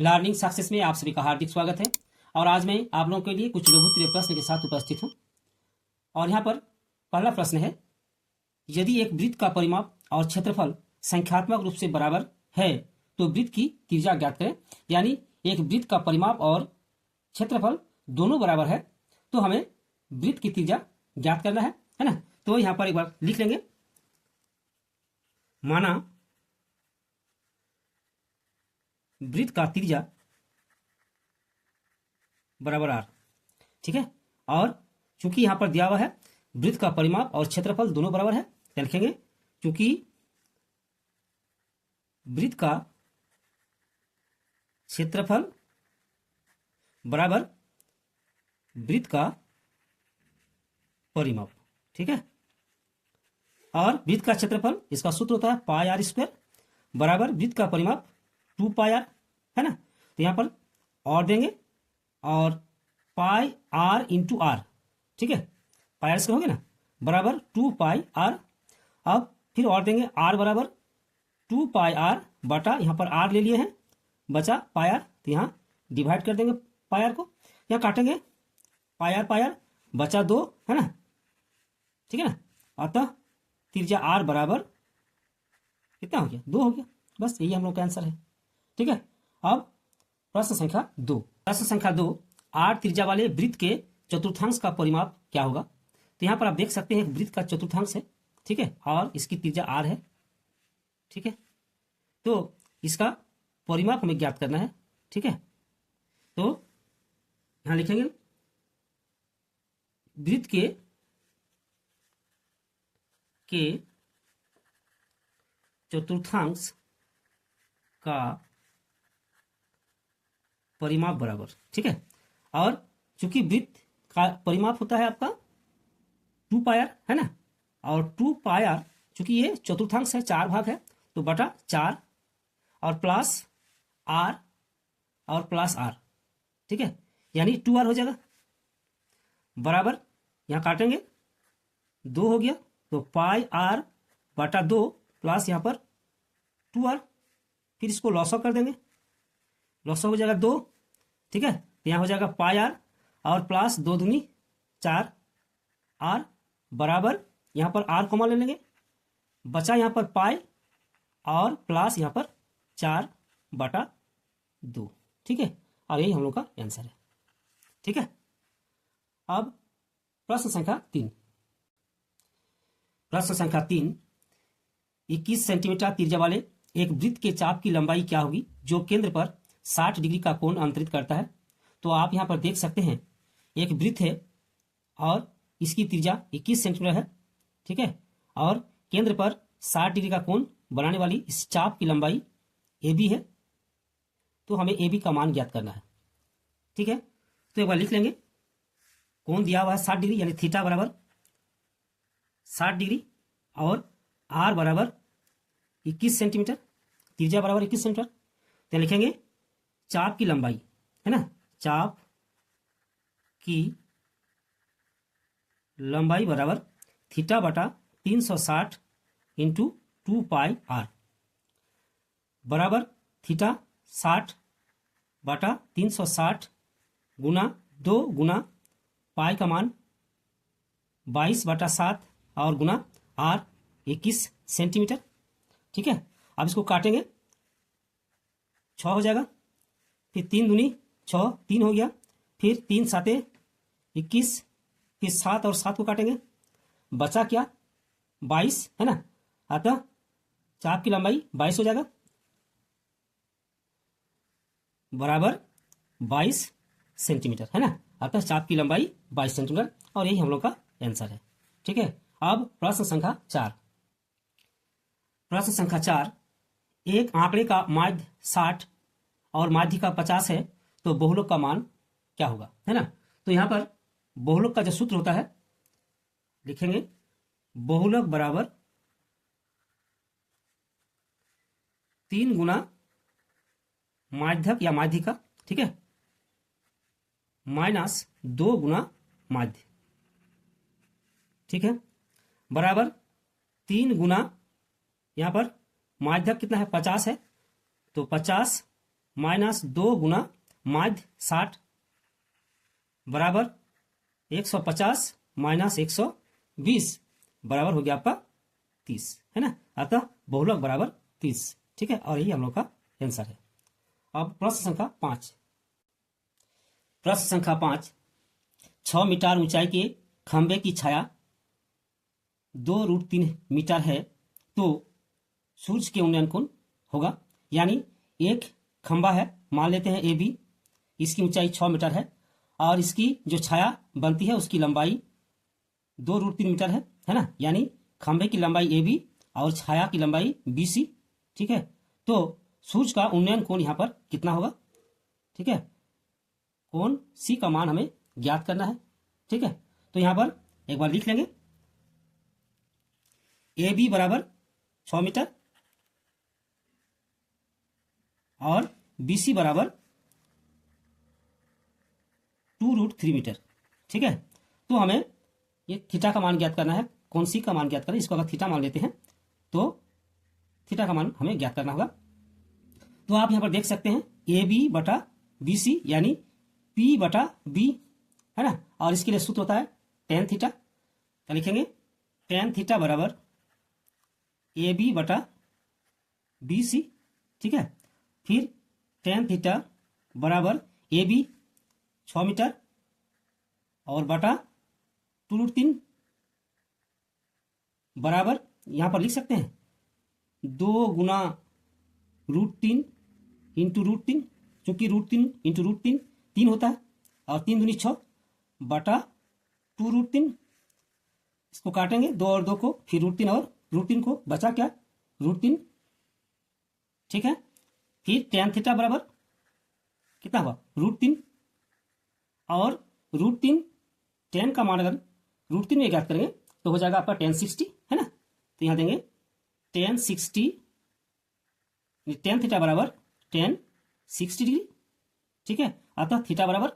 Learning success में आप सभी का हार्दिक स्वागत है। और आज मैं आप लोगों के लिए कुछ लघुत्तरीय प्रश्न के साथ उपस्थित हूं। और यहाँ पर पहला प्रश्न है, यदि एक वृत्त का परिमाप और क्षेत्रफल संख्यात्मक रूप से बराबर है तो वृत्त की त्रिज्या ज्ञात करें। यानी एक वृत्त का परिमाप और क्षेत्रफल दोनों बराबर है तो हमें वृत्त की त्रिज्या ज्ञात करना है ना। तो यहाँ पर एक बार लिख लेंगे, माना वृत्त का त्रिज्या बराबर r, ठीक है। और चूंकि यहां पर दिया हुआ है वृत्त का परिमाप और क्षेत्रफल दोनों बराबर है तो लिखेंगे चूंकि वृत्त का क्षेत्रफल बराबर वृत्त का परिमाप, ठीक है। और वृत्त का क्षेत्रफल, इसका सूत्र होता है पाई आर स्क्वायर बराबर वृत्त का परिमाप 2 पाई आर, है ना। तो यहां पर और देंगे और पाई आर इंटू आर, ठीक है, पाई आर स्क्वायर हो गया ना, बराबर 2 पाई आर। अब फिर और देंगे आर बराबर 2 पाई आर बटा, यहाँ पर आर ले लिए हैं, बचा पाई आर, तो यहाँ डिवाइड कर देंगे पाई आर को, यहाँ काटेंगे पाई आर बचा 2, है ना, ठीक है ना। अतः त्रिज्या आर बराबर कितना हो गया, 2 हो गया। बस यही हम लोग का आंसर है, ठीक है। अब प्रश्न संख्या 2, आर त्रिज्या वाले वृत्त के चतुर्थांश का परिमाप क्या होगा। तो यहां पर आप देख सकते हैं वृत्त का चतुर्थांश है, ठीक है, और इसकी त्रिज्या आर है, ठीक है। तो इसका परिमाप हमें ज्ञात करना है, ठीक है। तो यहां लिखेंगे वृत्त के चतुर्थांश का परिमाप बराबर, ठीक है। और चूंकि वृत्त का परिमाप होता है आपका 2 पाई आर, है ना, और 2 पाई आर चूंकि ये चतुर्थांश है, 4 भाग है, तो बटा 4 और प्लस आर और प्लस आर, ठीक है, यानी 2r हो जाएगा बराबर, यहां काटेंगे 2 हो गया, तो पाई आर बटा 2 प्लस यहां पर 2r, फिर इसको लॉस कर देंगे, लॉस हो जाएगा 2, ठीक है। तो यहां हो जाएगा पाई आर और प्लस 2 दूनी 4 आर बराबर, यहां पर आर कॉमन ले लेंगे, बचा यहां पर पाई और प्लस यहां पर 4 बटा 2, ठीक है। और यही हम लोग का आंसर है, ठीक है। अब प्रश्न संख्या 3, 21 सेंटीमीटर त्रिज्या वाले एक वृत्त के चाप की लंबाई क्या होगी जो केंद्र पर 60 डिग्री का कोण अंतरित करता है। तो आप यहां पर देख सकते हैं एक वृत्त है और इसकी त्रिज्या 21 सेंटीमीटर है, ठीक है, और केंद्र पर 60 डिग्री का कोण बनाने वाली इस चाप की लंबाई AB है। तो हमें AB का मान ज्ञात करना है, ठीक है। तो एक बार लिख लेंगे, कोण दिया हुआ है 60 डिग्री, यानी थीटा बराबर 60 डिग्री और R बराबर 21 सेंटीमीटर, त्रिज्या बराबर 21 सेंटीमीटर। तो लिखेंगे चाप की लंबाई, है ना, चाप की लंबाई बराबर थीटा बटा 360 इंटू 2 पाई आर बराबर थीटा 60 बटा 360 गुना 2 गुना पाई का मान 22 बटा 7 और गुना आर 21 सेंटीमीटर, ठीक है। अब इसको काटेंगे, 6 हो जाएगा, फिर 3 दूनी 6, 3 हो गया, फिर 3 साते 21, फिर 7 और 7 को काटेंगे, बचा क्या 22, है ना। अतः चाप की लंबाई 22 हो जाएगा बराबर 22 सेंटीमीटर, है ना। अतः चाप की लंबाई 22 सेंटीमीटर, और यही हम लोग का आंसर है, ठीक है। अब प्रश्न संख्या 4, एक आंकड़े का माध्य 60 और माध्यिका 50 है तो बहुलक का मान क्या होगा, है ना। तो यहां पर बहुलक का जो सूत्र होता है लिखेंगे, बहुलक बराबर 3 गुना माध्यक या माध्यिका, ठीक है, माइनस 2 गुना माध्य, ठीक है, बराबर 3 गुना, यहां पर माध्यक कितना है 50 है, तो 50 माइनस 2 गुना माध्य 60 बराबर 150 माइनस 120 बराबर हो गया आपका 30, है ना। अतः बहुलक बराबर 30, ठीक है। और यही हम लोग का आंसर है। अब प्रश्न संख्या 5। प्रश्न संख्या 5, 6 मीटर ऊंचाई के खंबे की छाया 2√3 मीटर है तो सूर्य के उन्नयन कोण होगा। यानी एक खंबा है, मान लेते हैं ए बी, इसकी ऊंचाई 6 मीटर है और इसकी जो छाया बनती है उसकी लंबाई 2√3 मीटर है ना। यानी खंबे की लंबाई ए बी और छाया की लंबाई बी सी, ठीक है। तो सूर्य का उन्नयन कोण यहाँ पर कितना होगा, ठीक है। कोण सी का मान हमें ज्ञात करना है, ठीक है। तो यहाँ पर एक बार लिख लेंगे, ए बी बराबर 6 मीटर और बी सी बराबर 2√3 मीटर, ठीक है। तो हमें ये थीटा का मान ज्ञात करना है, कौन सी का मान ज्ञात करना है। इसको अगर थीटा मान लेते हैं तो थीटा का मान हमें ज्ञात करना होगा। तो आप यहां पर देख सकते हैं ए बी बटा बी सी यानी पी बटा बी, है ना। और इसके लिए सूत्र होता है टेन थीटा। क्या लिखेंगे, टेन थीटा बराबर ए बी बटा बी सी, ठीक है। फिर टेन थीटा बराबर ए बी 6 मीटर और बटा 2√3 बराबर यहां पर लिख सकते हैं 2 गुना √3 इंटू √3, चूंकि √3 इंटू √3 3 होता है और 3 दूनी 6 बटा 2√3। इसको काटेंगे 2 और 2 को, फिर √3 और √3 को, बचा क्या √3, ठीक है। फिर tan थीटा बराबर कितना हुआ √3 और √3 tan का मान अगर √3 में ज्ञात करेंगे तो हो जाएगा आपका tan 60, है ना। तो यहां देंगे tan 60, tan थीटा बराबर tan 60 डिग्री, ठीक है। अतः थीटा बराबर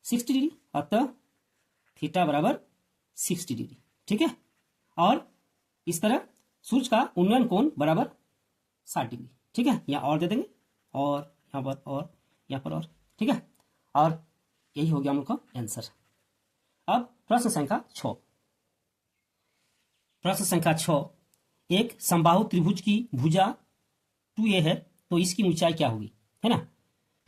60 डिग्री, अतः थीटा बराबर 60 डिग्री, ठीक है। और इस तरह सूर्य का उन्नयन कोण बराबर 60 डिग्री, ठीक है। यहाँ और दे देंगे और यहाँ पर और यहाँ पर और, ठीक है। और यही हो गया हम लोग का आंसर। अब प्रश्न संख्या 6। प्रश्न संख्या 6, एक समबाहु त्रिभुज की भुजा 2a है तो इसकी ऊंचाई क्या होगी, है ना।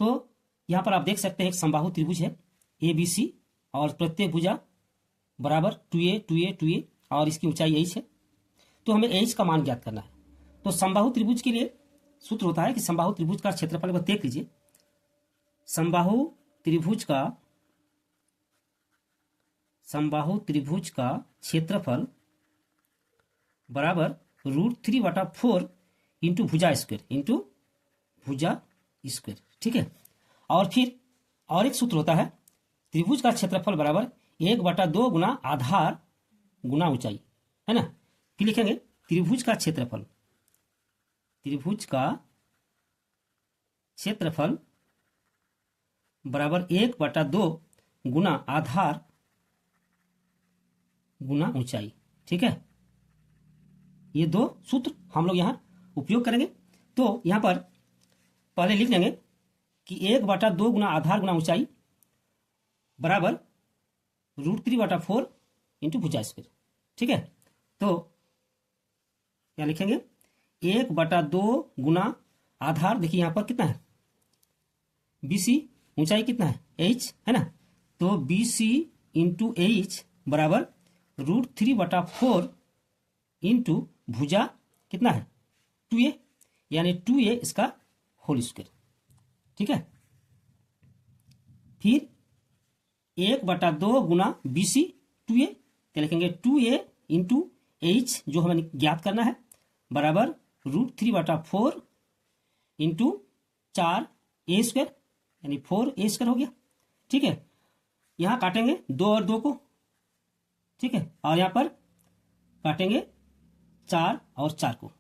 तो यहां पर आप देख सकते हैं एक समबाहु त्रिभुज है ए बी सी और प्रत्येक भुजा बराबर 2a 2a 2a और इसकी ऊंचाई h है। तो हमें h का मान ज्ञात करना है। तो समबाहु त्रिभुज के लिए सूत्र होता है कि समबाहु त्रिभुज का क्षेत्रफल देख लीजिए। समबाहु त्रिभुज का क्षेत्रफल बराबर √3/4 इंटू भुजा स्क्वायर, ठीक है। और फिर और एक सूत्र होता है त्रिभुज का क्षेत्रफल बराबर 1/2 गुना आधार गुना ऊंचाई, है ना। फिर लिखेंगे त्रिभुज का क्षेत्रफल बराबर 1/2 गुना आधार गुना ऊंचाई, ठीक है। ये दो सूत्र हम लोग यहां उपयोग करेंगे। तो यहां पर पहले लिख लेंगे कि 1/2 गुना आधार गुना ऊंचाई बराबर √3/4 इंटू भुजा स्क्वायर, ठीक है। तो क्या लिखेंगे 1/2 गुना आधार, देखिए यहां पर कितना है BC, ऊंचाई कितना है h, है ना। तो BC इंटू h बराबर √3/4 इंटू भुजा कितना है 2a, यानी 2a इसका होल स्क्वायर, ठीक है। फिर 1/2 गुना BC 2a, क्या लिखेंगे 2a इंटू h जो हमें ज्ञात करना है बराबर √3/4 इंटू 4a स्क्वायर यानी 4a स्क्वायर हो गया, ठीक है। यहां काटेंगे 2 और 2 को, ठीक है। और यहां पर काटेंगे 4 और 4 को,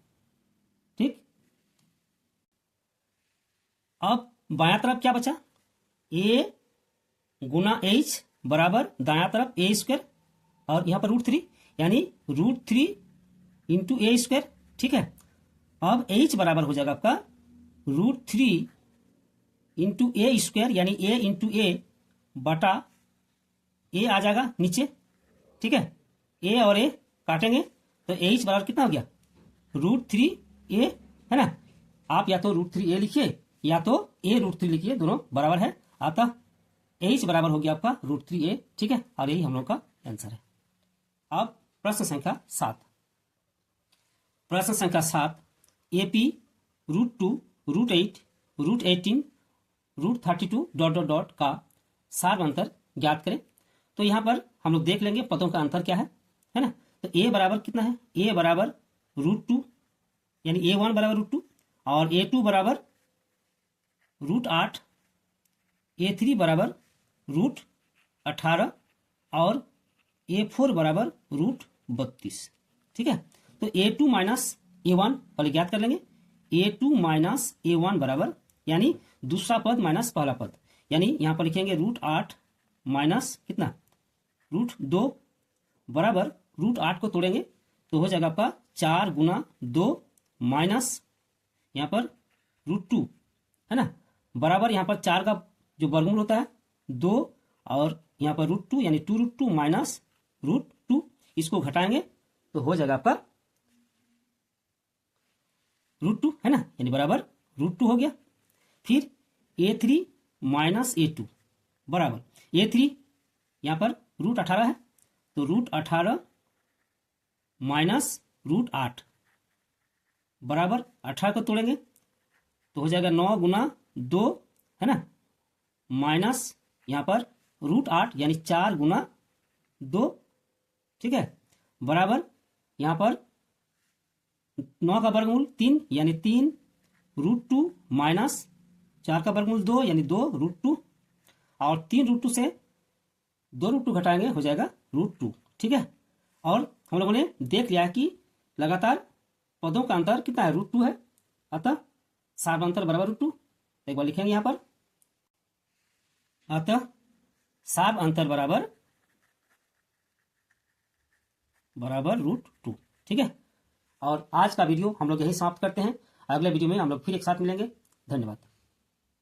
ठीक। अब बायां तरफ क्या बचा a गुना h बराबर दायां तरफ a स्क्वायर और यहां पर √3 यानी √3 इंटू a स्क्वायर, ठीक है। अब h बराबर हो जाएगा आपका √3 इंटू ए स्क्वायर यानी ए इंटू ए बटा ए आ जाएगा नीचे, ठीक है। ए और ए काटेंगे तो एच बराबर कितना हो गया, √3a, है ना। आप या तो √3a लिखिए या तो a √3 लिखिए, दोनों बराबर है। अतः एच बराबर हो गया आपका √3a, ठीक है। और यही हम लोग का आंसर है। अब प्रश्न संख्या 7, प्रश्न संख्या 7, AP √2 √8 √18 √32 ... का सार अंतर ज्ञात करें। तो यहां पर हम लोग देख लेंगे पदों का अंतर क्या है ना। तो a बराबर कितना है, a बराबर √2 यानी a1 बराबर √2 और a2 बराबर √8, a3 बराबर √18 और a4 बराबर √32, ठीक है। तो a2 माइनस a1 पहले ज्ञात कर लेंगे। a2 माइनस a1 बराबर यानी दूसरा पद माइनस पहला पद, यानी यहां पर लिखेंगे √8 माइनस कितना √2 बराबर √8 को तोड़ेंगे तो हो जाएगा आपका 4 गुना 2 माइनस यहाँ पर √2, है ना, बराबर यहाँ पर 4 का जो वर्गमूल होता है 2 और यहाँ पर √2 यानी 2√2 माइनस √2, इसको घटाएंगे तो हो जाएगा आपका √2, है ना, यानी बराबर √2 हो गया। फिर a3 माइनस a2 बराबर a3 यहाँ पर √18 है तो √18 माइनस √8 बराबर 18 को तोड़ेंगे तो हो जाएगा 9 गुना 2, है ना, माइनस यहाँ पर √8 यानी 4 गुना 2, ठीक है, बराबर यहाँ पर 9 का वर्गमूल 3 यानी 3 √2 माइनस 4 का वर्गमूल 2 यानी 2 √2 और 3 √2 से 2 √2 घटाएंगे हो जाएगा √2, ठीक है। और हम लोगों ने देख लिया कि लगातार पदों का अंतर कितना है, √2 है। अतः सार अंतर बराबर √2, एक बार लिखेंगे यहां पर, अतः सार अंतर बराबर √2, ठीक है। और आज का वीडियो हम लोग यही समाप्त करते हैं। अगले वीडियो में हम लोग फिर एक साथ मिलेंगे। धन्यवाद।